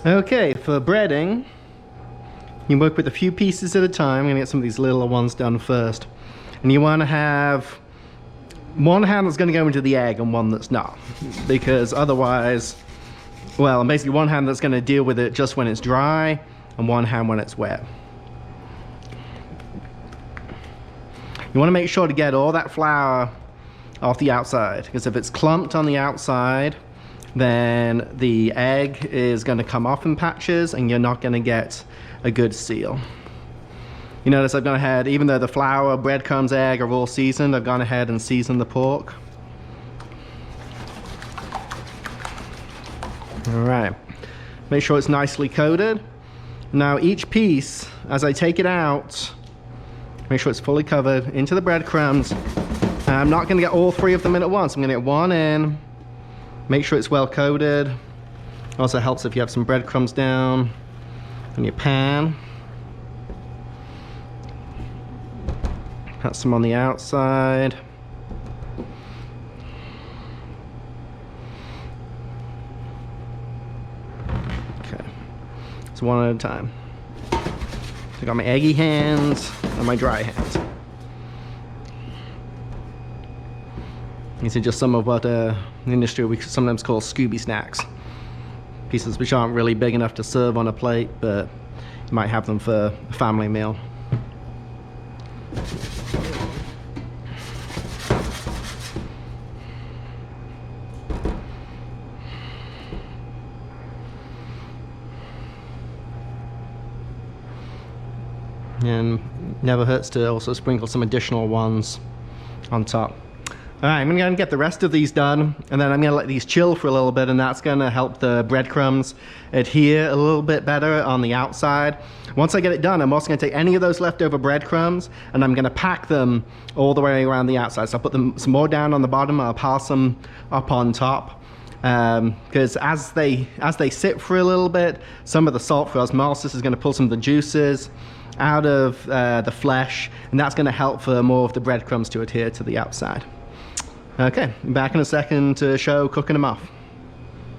Okay, for breading, you work with a few pieces at a time. I'm going to get some of these littler ones done first. And you want to have one hand that's going to go into the egg and one that's not. Because otherwise, well, basically one hand that's going to deal with it just when it's dry and one hand when it's wet. You want to make sure to get all that flour off the outside, because if it's clumped on the outside, then the egg is going to come off in patches and you're not going to get a good seal. You notice I've gone ahead, even though the flour, breadcrumbs, egg are all seasoned, I've gone ahead and seasoned the pork. Alright, make sure it's nicely coated. Now each piece, as I take it out, make sure it's fully covered into the breadcrumbs. I'm not going to get all three of them in at once. I'm going to get one in, make sure it's well coated. Also helps if you have some breadcrumbs down in your pan. Put some on the outside. Okay, so one at a time. I got my eggy hands and my dry hands. These are just some of what in the industry we sometimes call Scooby snacks. Pieces which aren't really big enough to serve on a plate, but you might have them for a family meal. And never hurts to also sprinkle some additional ones on top. Alright, I'm going to get the rest of these done, and then I'm going to let these chill for a little bit, and that's going to help the breadcrumbs adhere a little bit better on the outside. Once I get it done, I'm also going to take any of those leftover breadcrumbs, and I'm going to pack them all the way around the outside. So I'll put them some more down on the bottom, I'll pass them up on top. Because as they sit for a little bit, some of the salt for osmosis is going to pull some of the juices out of the flesh, and that's going to help for more of the breadcrumbs to adhere to the outside. Okay, back in a second to show cooking them off.